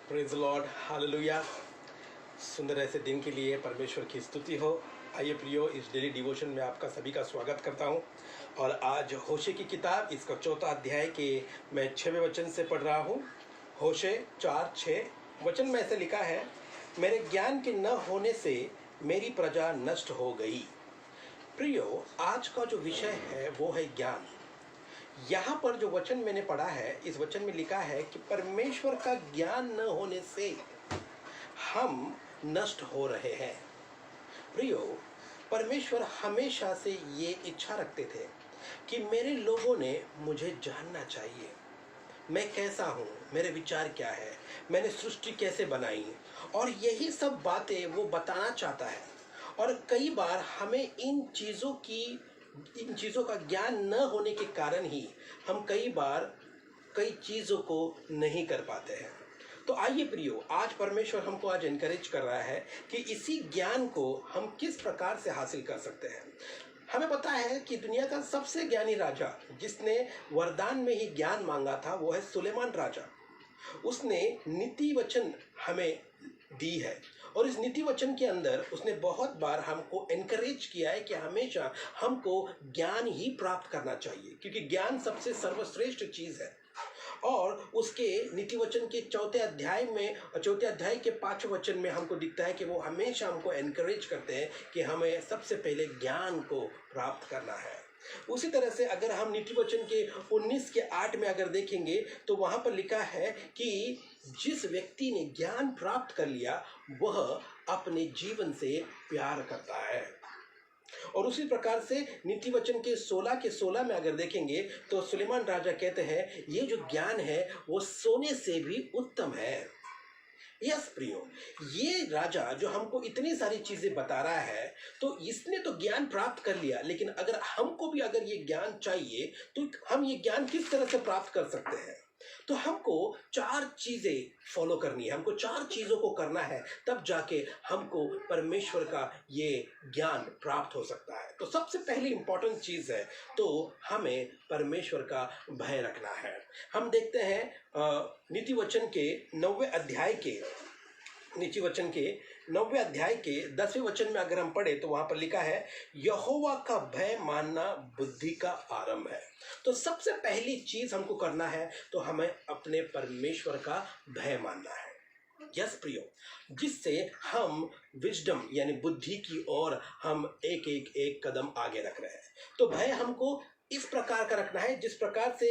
Praise Lord, hallelujah. सुंदर ऐसे दिन के लिए परमेश्वर की स्तुति हो। आइए प्रियो, इस डेली डिवोशन में आपका सभी का स्वागत करता हूं। और आज होशे की किताब इसका 4था अध्याय के मैं 6वें वचन से पढ़ रहा हूं। होशे 4:6 वचन में ऐसे लिखा है, मेरे ज्ञान के न होने से मेरी प्रजा नष्ट हो गई। प्रियो, आज का जो विषय है वो है ज्ञान। यहाँ पर जो वचन मैंने पढ़ा है, इस वचन में लिखा है कि परमेश्वर का ज्ञान न होने से हम नष्ट हो रहे हैं। प्रियो, परमेश्वर हमेशा से ये इच्छा रखते थे कि मेरे लोगों ने मुझे जानना चाहिए, मैं कैसा हूँ, मेरे विचार क्या है, मैंने सृष्टि कैसे बनाई, और यही सब बातें वो बताना चाहता है। और कई बार हमें इन चीज़ों का ज्ञान न होने के कारण ही हम कई बार कई चीज़ों को नहीं कर पाते हैं। तो आइए प्रियो, आज परमेश्वर हमको आज एनकरेज कर रहा है कि इसी ज्ञान को हम किस प्रकार से हासिल कर सकते हैं। हमें पता है कि दुनिया का सबसे ज्ञानी राजा जिसने वरदान में ही ज्ञान मांगा था वो है सुलेमान राजा। उसने नीति वचन हमें दी है और इस नीति वचन के अंदर उसने बहुत बार हमको एनकरेज किया है कि हमेशा हमको ज्ञान ही प्राप्त करना चाहिए, क्योंकि ज्ञान सबसे सर्वश्रेष्ठ चीज़ है। और उसके नीति वचन के चौथे अध्याय के 5वें वचन में हमको दिखता है कि वो हमेशा हमको एनकरेज करते हैं कि हमें सबसे पहले ज्ञान को प्राप्त करना है। उसी तरह से अगर हम नीति वचन के 19:8 में अगर देखेंगे तो वहाँ पर लिखा है कि जिस व्यक्ति ने ज्ञान प्राप्त कर लिया वह अपने जीवन से प्यार करता है। और उसी प्रकार से नीति वचन के 16 में अगर देखेंगे तो सुलेमान राजा कहते हैं ये जो ज्ञान है वो सोने से भी उत्तम है। यस प्रियो, ये राजा जो हमको इतनी सारी चीजें बता रहा है, तो इसने तो ज्ञान प्राप्त कर लिया, लेकिन अगर हमको भी अगर ये ज्ञान चाहिए तो हम ये ज्ञान किस तरह से प्राप्त कर सकते हैं। तो हमको 4 चीजें फॉलो करनी है, हमको 4 चीजों को करना है, तब जाके हमको परमेश्वर का ये ज्ञान प्राप्त हो सकता है। तो सबसे पहली इंपॉर्टेंट चीज है तो हमें परमेश्वर का भय रखना है। हम देखते हैं नीति वचन के 9वें अध्याय के 10वें वचन में अगर हम पढ़े तो वहां पर लिखा है, यहोवा का भय मानना बुद्धि का आरंभ है। तो सबसे पहली चीज हमको करना है तो हमें अपने परमेश्वर का भय मानना है। यस प्रियो, जिससे हम विजडम यानी बुद्धि की ओर हम एक कदम आगे रख रहे हैं। तो भय हमको इस प्रकार का रखना है जिस प्रकार से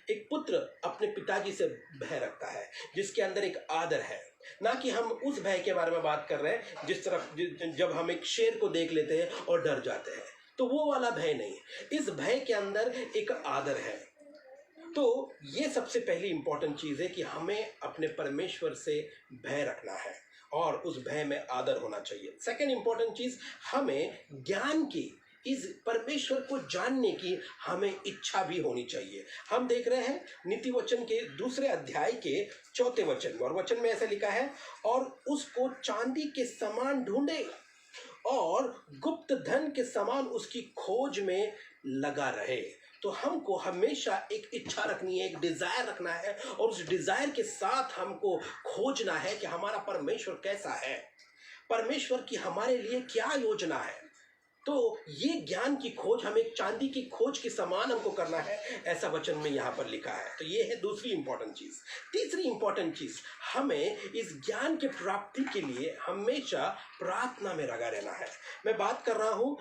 एक पुत्र अपने पिताजी से भय रखता है, जिसके अंदर एक आदर है। ना कि हम उस भय के बारे में बात कर रहे हैं जिस तरफ जब हम एक शेर को देख लेते हैं और डर जाते हैं, तो वो वाला भय नहीं। इस भय के अंदर एक आदर है। तो ये सबसे पहली इंपॉर्टेंट चीज है कि हमें अपने परमेश्वर से भय रखना है और उस भय में आदर होना चाहिए। सेकंड इंपॉर्टेंट चीज, हमें ज्ञान की, इस परमेश्वर को जानने की हमें इच्छा भी होनी चाहिए। हम देख रहे हैं नीति वचन के 2 अध्याय के 4 वचन, और वचन में ऐसा लिखा है, और उसको चांदी के समान ढूंढे और गुप्त धन के समान उसकी खोज में लगा रहे। तो हमको हमेशा एक इच्छा रखनी है, एक डिजायर रखना है, और उस डिजायर के साथ हमको खोजना है कि हमारा परमेश्वर कैसा है, परमेश्वर की हमारे लिए क्या योजना है। तो ये ज्ञान की खोज हमें चांदी की खोज के समान हमको करना है, ऐसा वचन में यहाँ पर लिखा है। तो ये है दूसरी इंपॉर्टेंट चीज। तीसरी इंपॉर्टेंट चीज, हमें इस ज्ञान के प्राप्ति के लिए हमेशा प्रार्थना में लगा रहना है। मैं बात कर रहा हूँ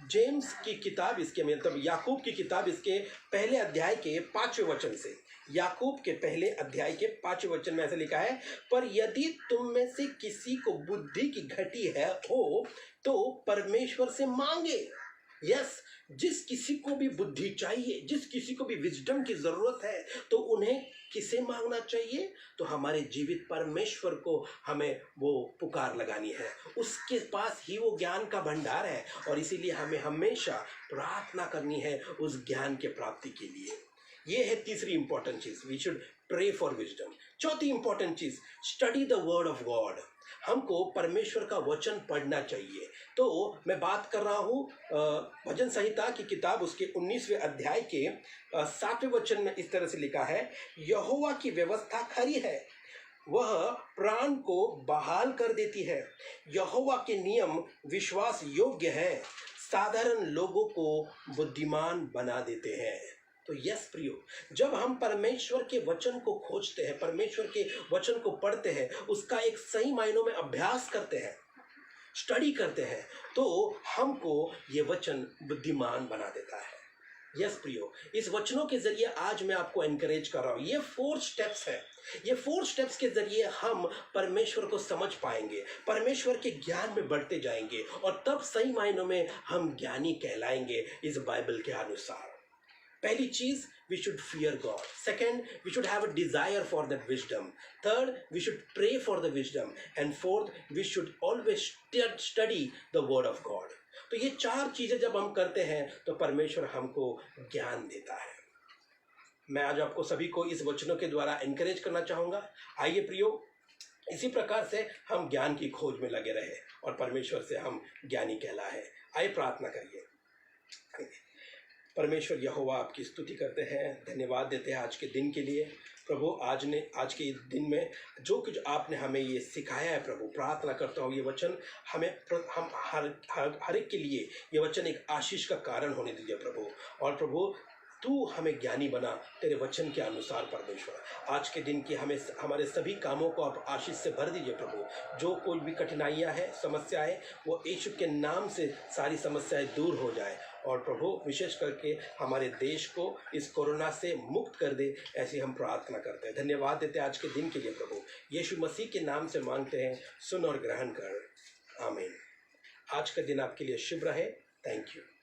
जेम्स की किताब, इसके मतलब याकूब की किताब, इसके पहले अध्याय के 5वें वचन से। याकूब के पहले अध्याय के 5वें वचन में ऐसा लिखा है, पर यदि तुम में से किसी को बुद्धि की घटी है हो तो परमेश्वर से मांगे। यस, जिस किसी को भी बुद्धि चाहिए, जिस किसी को भी विजडम की जरूरत है, तो उन्हें किसे मांगना चाहिए? तो हमारे जीवित परमेश्वर को हमें वो पुकार लगानी है। उसके पास ही वो ज्ञान का भंडार है, और इसीलिए हमें हमेशा प्रार्थना करनी है उस ज्ञान के प्राप्ति के लिए। ये है तीसरी इंपॉर्टेंट चीज, we should pray for wisdom. चौथी इंपॉर्टेंट चीज, study the word of God. हमको परमेश्वर का वचन पढ़ना चाहिए। तो मैं बात कर रहा हूँ भजन संहिता की किताब, उसके 19वें अध्याय के 7वें वचन में इस तरह से लिखा है, यहोवा की व्यवस्था खरी है, वह प्राण को बहाल कर देती है। यहोवा के नियम विश्वास योग्य है, साधारण लोगों को बुद्धिमान बना देते हैं। तो यस प्रियो, जब हम परमेश्वर के वचन को खोजते हैं, परमेश्वर के वचन को पढ़ते हैं, उसका एक सही मायनों में अभ्यास करते हैं, स्टडी करते हैं, तो हमको ये वचन बुद्धिमान बना देता है। यस प्रियो, इस वचनों के जरिए आज मैं आपको एनकरेज कर रहा हूं। ये 4 स्टेप्स है। ये 4 स्टेप्स के जरिए हम परमेश्वर को समझ पाएंगे, परमेश्वर के ज्ञान में बढ़ते जाएंगे और तब सही मायनों में हम ज्ञानी कहलाएंगे इस बाइबल के अनुसार। पहली चीज, we should fear God. Second, we should have a desire for that wisdom. Third, we should pray for the wisdom. And fourth, we should always study the word of God. तो ये 4 चीजें जब हम करते हैं तो परमेश्वर हमको ज्ञान देता है। मैं आज आपको सभी को इस वचनों के द्वारा एनकरेज करना चाहूंगा। आइए प्रियो, इसी प्रकार से हम ज्ञान की खोज में लगे रहे और परमेश्वर से हम ज्ञानी कहलाए। आइए प्रार्थना करिए। परमेश्वर यहोवा, आपकी स्तुति करते हैं, धन्यवाद देते हैं आज के दिन के लिए। प्रभु, आज के दिन में जो कुछ आपने हमें ये सिखाया है प्रभु, प्रार्थना करता हूँ ये वचन हम हर एक के लिए ये वचन एक आशीष का कारण होने दीजिए प्रभु। और प्रभु, तू हमें ज्ञानी बना तेरे वचन के अनुसार परमेश्वर। आज के दिन की हमारे सभी कामों को आप आशीष से भर दीजिए प्रभु। जो कोई भी कठिनाइयाँ हैं, समस्याएं, वो यीशु के नाम से सारी समस्याएं दूर हो जाए। और प्रभु, विशेष करके हमारे देश को इस कोरोना से मुक्त कर दे, ऐसी हम प्रार्थना करते हैं। धन्यवाद देते हैं आज के दिन के लिए प्रभु। यीशु मसीह के नाम से मांगते हैं, सुन और ग्रहण कर, आमीन। आज का दिन आपके लिए शुभ रहे। Thank you.